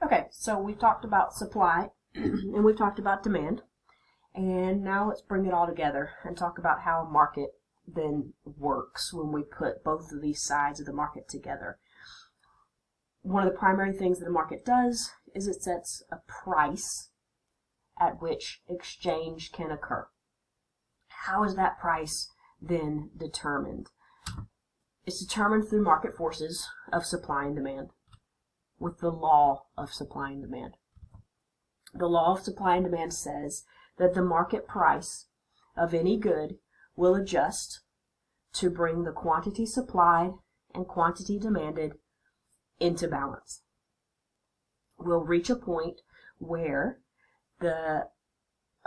Okay, so we've talked about supply and we've talked about demand, and now let's bring it all together and talk about how a market then works when we put both of these sides of the market together. One of the primary things that a market does is it sets a price at which exchange can occur. How is that price then determined? It's determined through market forces of supply and demand, with the law of supply and demand. The law of supply and demand says that the market price of any good will adjust to bring the quantity supplied and quantity demanded into balance. We'll reach a point where the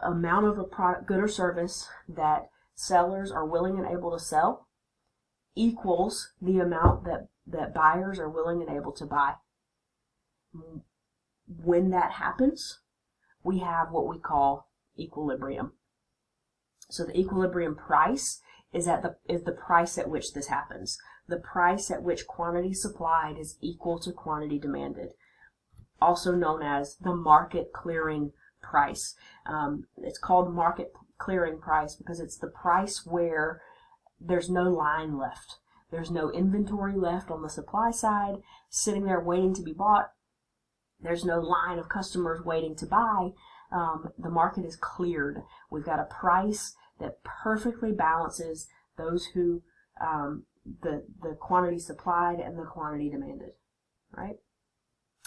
amount of a product, good or service that sellers are willing and able to sell equals the amount that buyers are willing and able to buy. When that happens, we have what we call equilibrium. So the equilibrium price is the price at which this happens. The price at which quantity supplied is equal to quantity demanded, also known as the market clearing price. It's called market clearing price because it's the price where there's no line left. There's no inventory left on the supply side sitting there waiting to be bought. There's no line of customers waiting to buy. The market is cleared. We've got a price that perfectly balances those who the quantity supplied and the quantity demanded, right?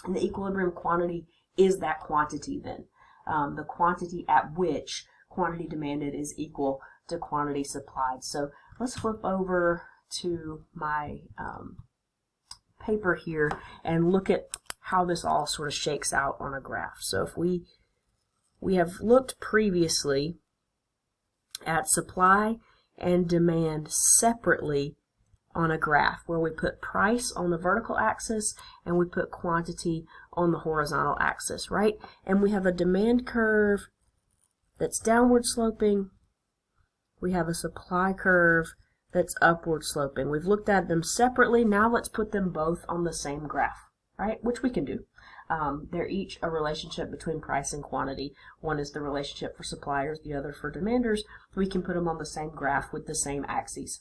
And the equilibrium quantity is that quantity then. The quantity at which quantity demanded is equal to quantity supplied. So let's flip over to my paper here and look at how this all sort of shakes out on a graph. So if we have looked previously at supply and demand separately on a graph where we put price on the vertical axis and we put quantity on the horizontal axis, right? And we have a demand curve that's downward sloping. We have a supply curve that's upward sloping. We've looked at them separately. Now let's put them both on the same graph, right? Which we can do. They're each a relationship between price and quantity. One is the relationship for suppliers, the other for demanders. We can put them on the same graph with the same axes.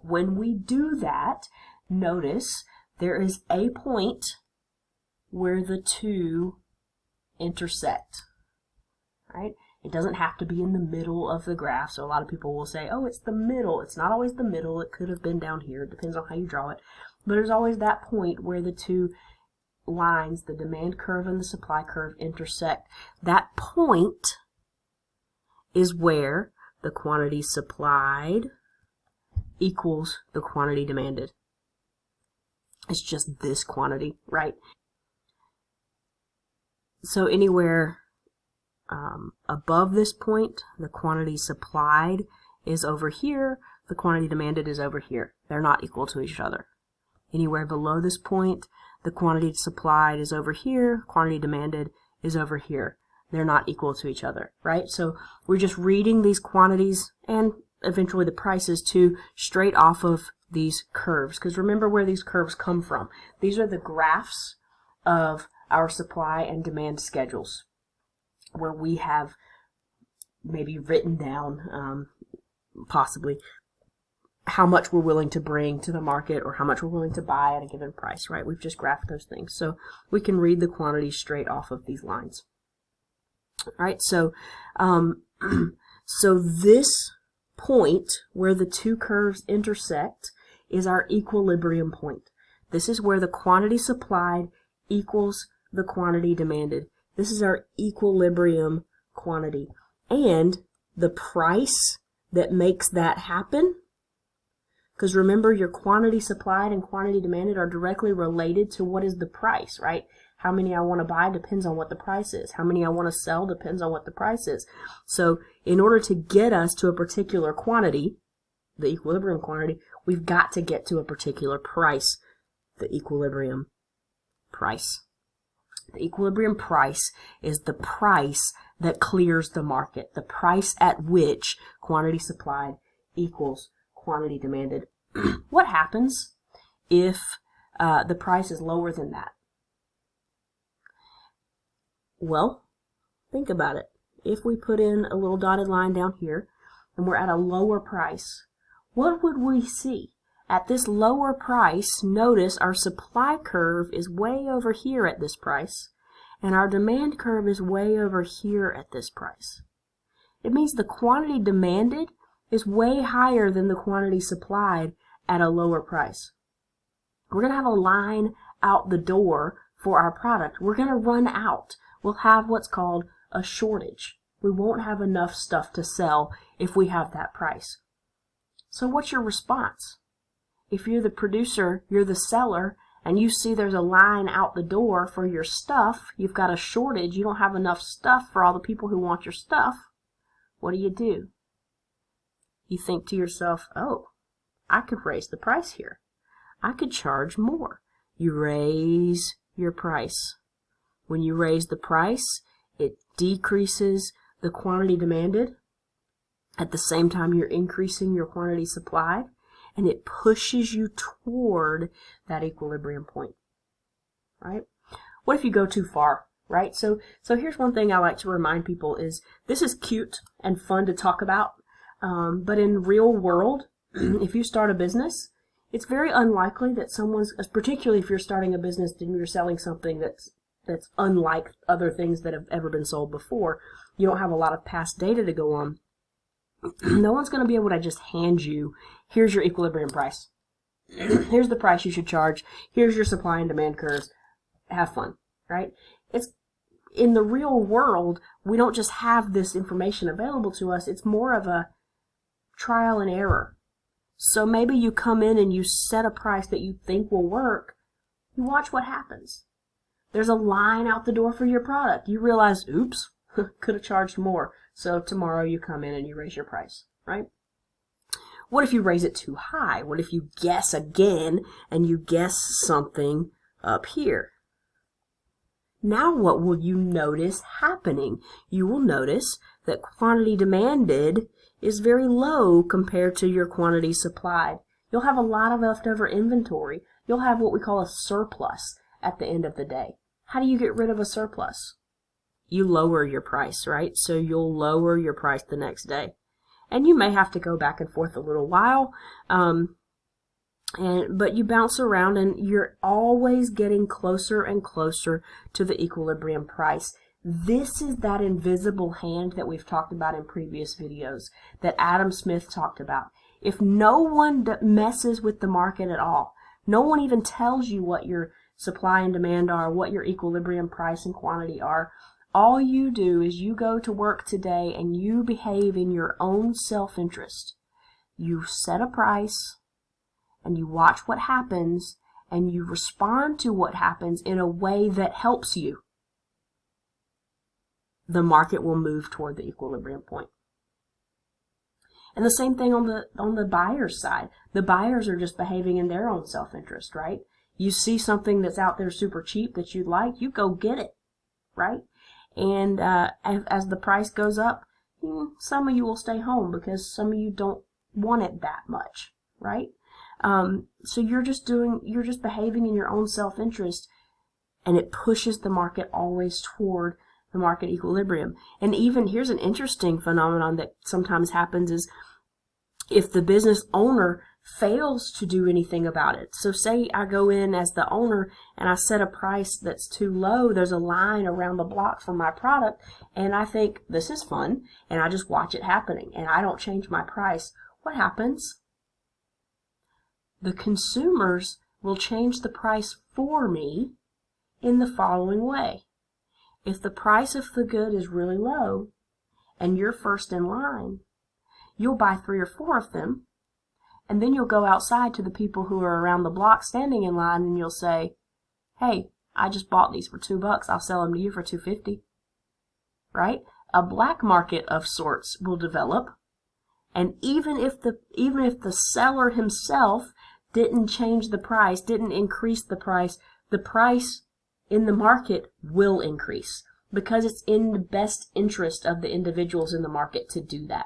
When we do that, notice there is a point where the two intersect, right? It doesn't have to be in the middle of the graph. So a lot of people will say, oh, it's the middle. It's not always the middle. It could have been down here. It depends on how you draw it. But there's always that point where the two lines, the demand curve and the supply curve, intersect. That point is where the quantity supplied equals the quantity demanded. It's just this quantity, right? So anywhere above this point, the quantity supplied is over here, the quantity demanded is over here. They're not equal to each other. Anywhere below this point, the quantity supplied is over here, quantity demanded is over here. They're not equal to each other, right? So we're just reading these quantities and eventually the prices too straight off of these curves, because remember where these curves come from. These are the graphs of our supply and demand schedules, where we have maybe written down possibly how much we're willing to bring to the market or how much we're willing to buy at a given price, right? We've just graphed those things. So we can read the quantities straight off of these lines. All right, so so this point where the two curves intersect is our equilibrium point. This is where the quantity supplied equals the quantity demanded. This is our equilibrium quantity. And the price that makes that happen, because remember your quantity supplied and quantity demanded are directly related to what is the price, right? How many I want to buy depends on what the price is. How many I want to sell depends on what the price is. So in order to get us to a particular quantity, the equilibrium quantity, we've got to get to a particular price, the equilibrium price. The equilibrium price is the price that clears the market, the price at which quantity supplied equals quantity demanded. What happens if the price is lower than that? Well, think about it. If we put in a little dotted line down here and we're at a lower price, what would we see? At this lower price, notice our supply curve is way over here at this price, and our demand curve is way over here at this price. It means the quantity demanded is way higher than the quantity supplied at a lower price. We're going to have a line out the door for our product. We're going to run out. We'll have what's called a shortage. We won't have enough stuff to sell if we have that price. So what's your response? If you're the producer, you're the seller, and you see there's a line out the door for your stuff, you've got a shortage, you don't have enough stuff for all the people who want your stuff, what do? You think to yourself, oh, I could raise the price here. I could charge more. You raise your price. When you raise the price, it decreases the quantity demanded. At the same time, you're increasing your quantity supplied, and it pushes you toward that equilibrium point, right? What if you go too far, right? So here's one thing I like to remind people is this is cute and fun to talk about, but in real world, if you start a business, it's very unlikely that someone's, particularly if you're starting a business and you're selling something that's unlike other things that have ever been sold before, you don't have a lot of past data to go on. No one's going to be able to just hand you, here's your equilibrium price. Here's the price you should charge. Here's your supply and demand curves. Have fun, right? It's in the real world, we don't just have this information available to us. It's more of a trial and error. So maybe you come in and you set a price that you think will work. You watch what happens. There's a line out the door for your product. You realize, oops, could have charged more. So tomorrow you come in and you raise your price, right? What if you raise it too high? What if you guess again and you guess something up here? Now what will you notice happening? You will notice that quantity demanded is very low compared to your quantity supplied. You'll have a lot of leftover inventory. You'll have what we call a surplus at the end of the day. How do you get rid of a surplus? You lower your price, right? So you'll lower your price the next day. And you may have to go back and forth a little while, but you bounce around and you're always getting closer and closer to the equilibrium price. This is that invisible hand that we've talked about in previous videos, that Adam Smith talked about. If no one messes with the market at all, no one even tells you what your supply and demand are, what your equilibrium price and quantity are, all you do is you go to work today and you behave in your own self-interest. You set a price and you watch what happens and you respond to what happens in a way that helps you. The market will move toward the equilibrium point. And the same thing on the buyer's side. The buyers are just behaving in their own self-interest, right? You see something that's out there super cheap that you'd like, you go get it, right? And as the price goes up, some of you will stay home because some of you don't want it that much, right? So you're just behaving in your own self-interest, and it pushes the market always toward the market equilibrium. And even here's an interesting phenomenon that sometimes happens is if the business owner fails to do anything about it. So say I go in as the owner and I set a price that's too low. There's a line around the block for my product and I think this is fun and I just watch it happening and I don't change my price. What happens? The consumers will change the price for me in the following way. If the price of the good is really low and you're first in line, you'll buy 3 or 4 of them. And then you'll go outside to the people who are around the block standing in line and you'll say, hey, I just bought these for $2. I'll sell them to you for $2.50. Right? A black market of sorts will develop. And even if the seller himself didn't change the price, didn't increase the price in the market will increase because it's in the best interest of the individuals in the market to do that.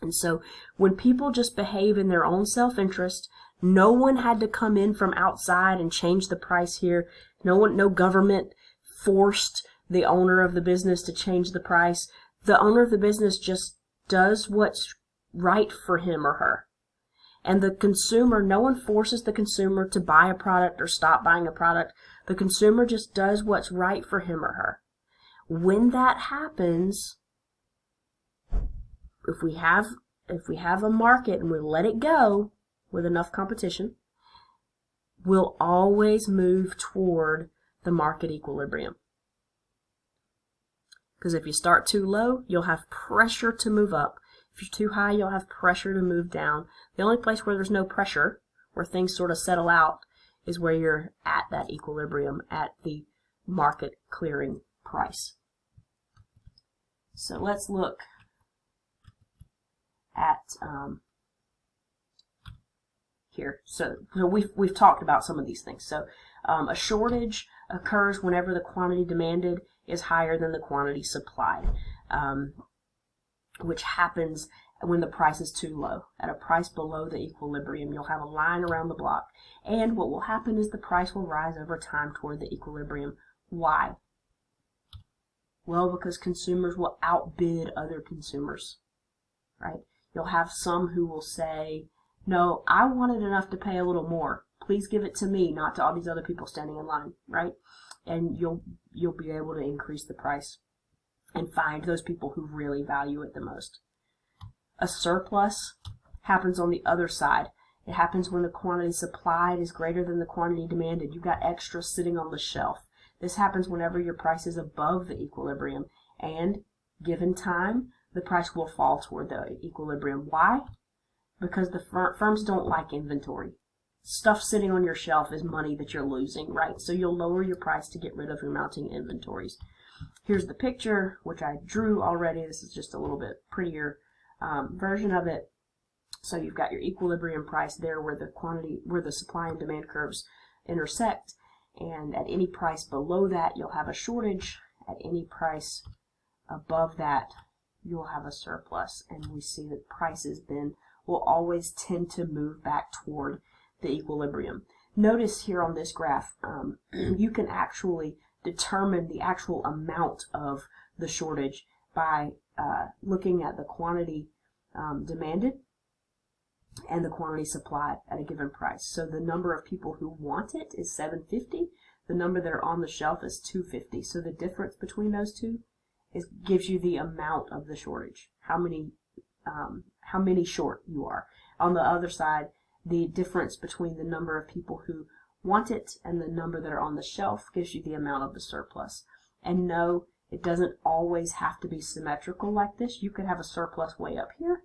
And so when people just behave in their own self-interest, no one had to come in from outside and change the price here. No government forced the owner of the business to change the price. The owner of the business just does what's right for him or her. And the consumer, no one forces the consumer to buy a product or stop buying a product. The consumer just does what's right for him or her. When that happens, if we have a market and we let it go with enough competition, we'll always move toward the market equilibrium. Because if you start too low, you'll have pressure to move up. If you're too high, you'll have pressure to move down. The only place where there's no pressure, where things sort of settle out, is where you're at that equilibrium, at the market clearing price. So let's look at here. So we've talked about some of these things. So a shortage occurs whenever the quantity demanded is higher than the quantity supplied, which happens when the price is too low. At a price below the equilibrium, you'll have a line around the block. And what will happen is the price will rise over time toward the equilibrium. Why? Well, because consumers will outbid other consumers, right? You'll have some who will say, no, I wanted enough to pay a little more. Please give it to me, not to all these other people standing in line, right? And you'll be able to increase the price and find those people who really value it the most. A surplus happens on the other side. It happens when the quantity supplied is greater than the quantity demanded. You've got extra sitting on the shelf. This happens whenever your price is above the equilibrium, and given time, the price will fall toward the equilibrium. Why? Because the firms don't like inventory. Stuff sitting on your shelf is money that you're losing, right? So you'll lower your price to get rid of your mounting inventories. Here's the picture, which I drew already. This is just a little bit prettier version of it. So you've got your equilibrium price there where the supply and demand curves intersect. And at any price below that, you'll have a shortage. At any price above that, you'll have a surplus. And we see that prices then will always tend to move back toward the equilibrium. Notice here on this graph, you can actually determine the actual amount of the shortage by looking at the quantity demanded and the quantity supplied at a given price. So the number of people who want it is 750. The number that are on the shelf is 250. So the difference between those two gives you the amount of the shortage, how many short you are. On the other side, the difference between the number of people who want it and the number that are on the shelf gives you the amount of the surplus. And no, it doesn't always have to be symmetrical like this. You could have a surplus way up here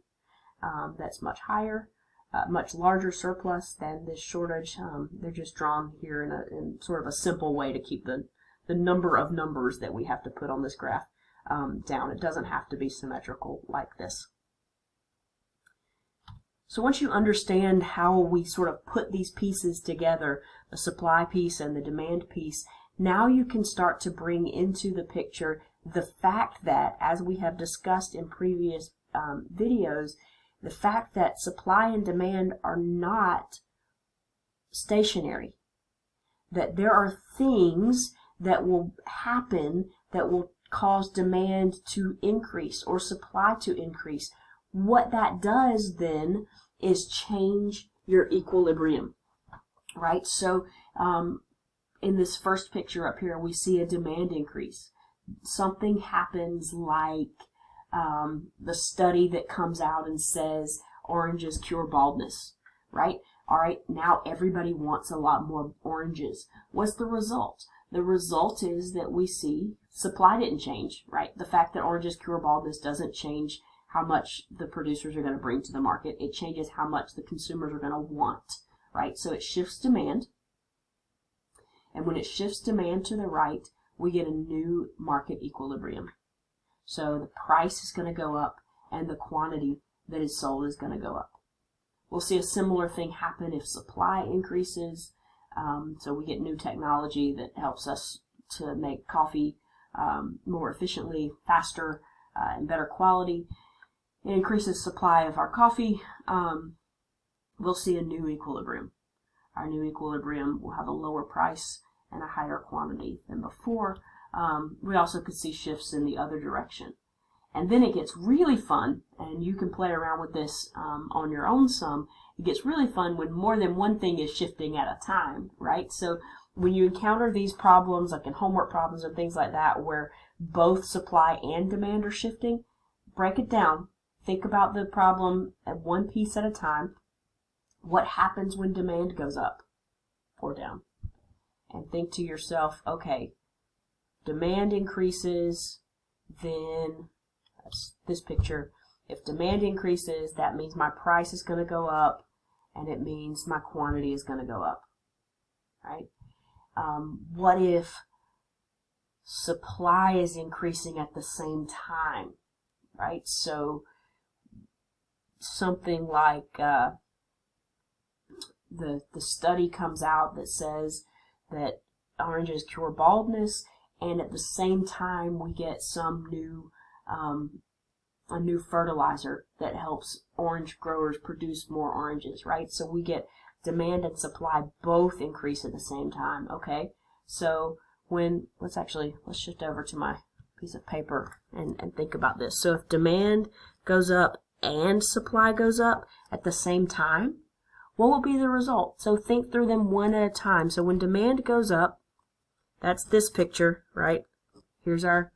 that's much higher, much larger surplus than this shortage. They're just drawn here in sort of a simple way to keep the number of numbers that we have to put on this graph down. It doesn't have to be symmetrical like this. So once you understand how we sort of put these pieces together, the supply piece and the demand piece, now you can start to bring into the picture the fact that, as we have discussed in previous videos, the fact that supply and demand are not stationary. That there are things that will happen that will cause demand to increase or supply to increase. What that does then is change your equilibrium, right? So in this first picture up here, we see a demand increase. Something happens like the study that comes out and says oranges cure baldness, right? All right, now everybody wants a lot more oranges. What's the result? The result is that we see supply didn't change, right? The fact that oranges cure baldness doesn't change how much the producers are going to bring to the market. It changes how much the consumers are going to want, right? So it shifts demand. And when it shifts demand to the right, we get a new market equilibrium. So the price is going to go up and the quantity that is sold is going to go up. We'll see a similar thing happen if supply increases. So we get new technology that helps us to make coffee more efficiently, faster, and better quality. It increases supply of our coffee. We'll see a new equilibrium. Our new equilibrium will have a lower price and a higher quantity than before. we also could see shifts in the other direction. And then it gets really fun, and you can play around with this on your own some. It gets really fun when more than one thing is shifting at a time, right? So when you encounter these problems, like in homework problems and things like that, where both supply and demand are shifting, break it down. Think about the problem at one piece at a time. What happens when demand goes up or down? And think to yourself, okay, demand increases, then that's this picture. If demand increases, that means my price is going to go up, and it means my quantity is going to go up, right? What if supply is increasing at the same time, right? So something like the study comes out that says that oranges cure baldness, and at the same time we get some new a new fertilizer that helps orange growers produce more oranges, right? So we get demand and supply both increase at the same time, okay? So let's shift over to my piece of paper and think about this. So if demand goes up and supply goes up at the same time, what will be the result? So think through them one at a time. So when demand goes up, that's this picture, right? Here's our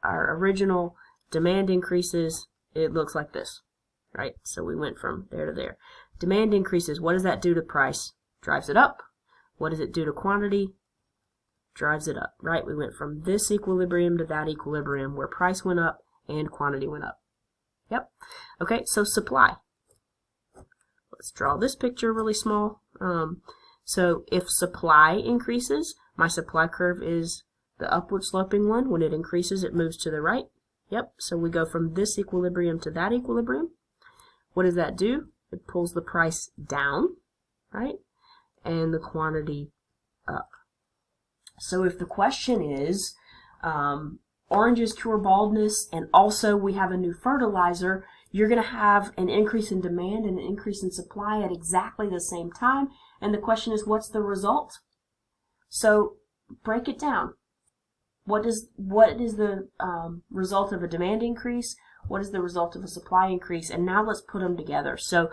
original demand increases. It looks like this, right? So we went from there to there. Demand increases. What does that do to price? Drives it up. What does it do to quantity? Drives it up, right? We went from this equilibrium to that equilibrium where price went up and quantity went up. Yep. Okay, so supply. Let's draw this picture really small. So if supply increases, my supply curve is the upward sloping one. When it increases, it moves to the right. Yep, so we go from this equilibrium to that equilibrium. What does that do? It pulls the price down, right? And the quantity up. So if the question is, oranges cure baldness, and also we have a new fertilizer, you're going to have an increase in demand and an increase in supply at exactly the same time. And the question is, what's the result? So break it down. What is the result of a demand increase? What is the result of a supply increase? And now let's put them together. So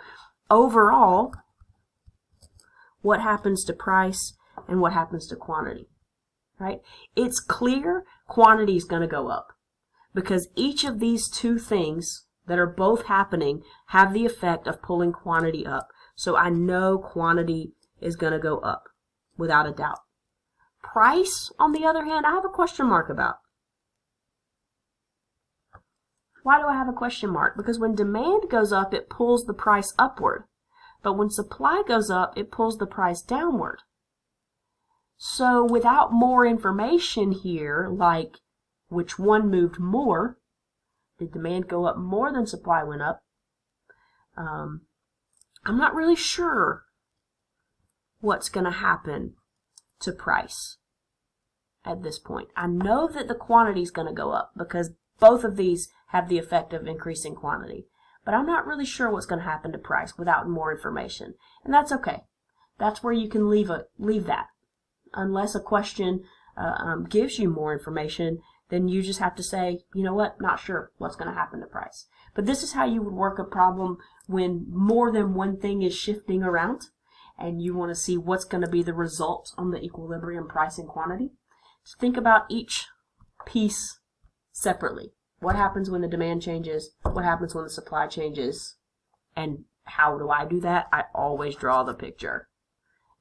overall, what happens to price and what happens to quantity? Right? It's clear quantity is going to go up because each of these two things that are both happening have the effect of pulling quantity up. So I know quantity is going to go up without a doubt. Price, on the other hand, I have a question mark about. Why do I have a question mark? Because when demand goes up, it pulls the price upward. But when supply goes up, it pulls the price downward. So without more information here, like which one moved more, did demand go up more than supply went up? I'm not really sure what's going to happen to price at this point. I know that the quantity is going to go up because both of these have the effect of increasing quantity. But I'm not really sure what's going to happen to price without more information. And that's okay. That's where you can leave that. Unless a question gives you more information, then you just have to say, you know what, not sure what's going to happen to price. But this is how you would work a problem when more than one thing is shifting around and you want to see what's going to be the result on the equilibrium price and quantity. So think about each piece separately. What happens when the demand changes? What happens when the supply changes? And how do I do that? I always draw the picture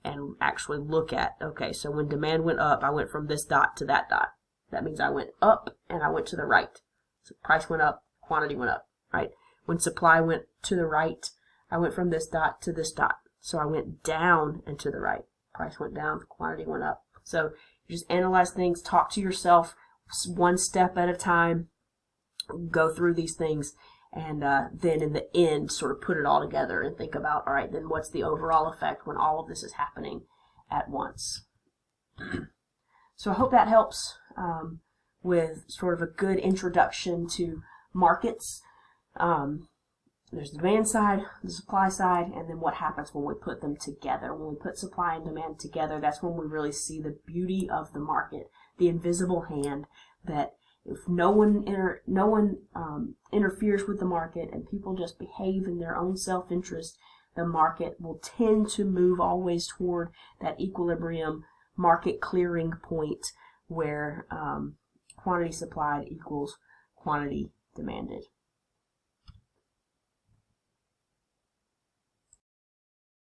and actually look at, okay, so when demand went up, I went from this dot to that dot. That means I went up and I went to the right. So price went up, quantity went up, right? When supply went to the right, I went from this dot to this dot. So I went down and to the right. Price went down, quantity went up. So you just analyze things, talk to yourself one step at a time, go through these things, and then in the end sort of put it all together and think about, all right, then what's the overall effect when all of this is happening at once? So I hope that helps with sort of a good introduction to markets. there's the demand side, the supply side, and then what happens when we put them together. When we put supply and demand together, that's when we really see the beauty of the market, the invisible hand that if no one interferes with the market and people just behave in their own self-interest, the market will tend to move always toward that equilibrium market clearing point where quantity supplied equals quantity demanded.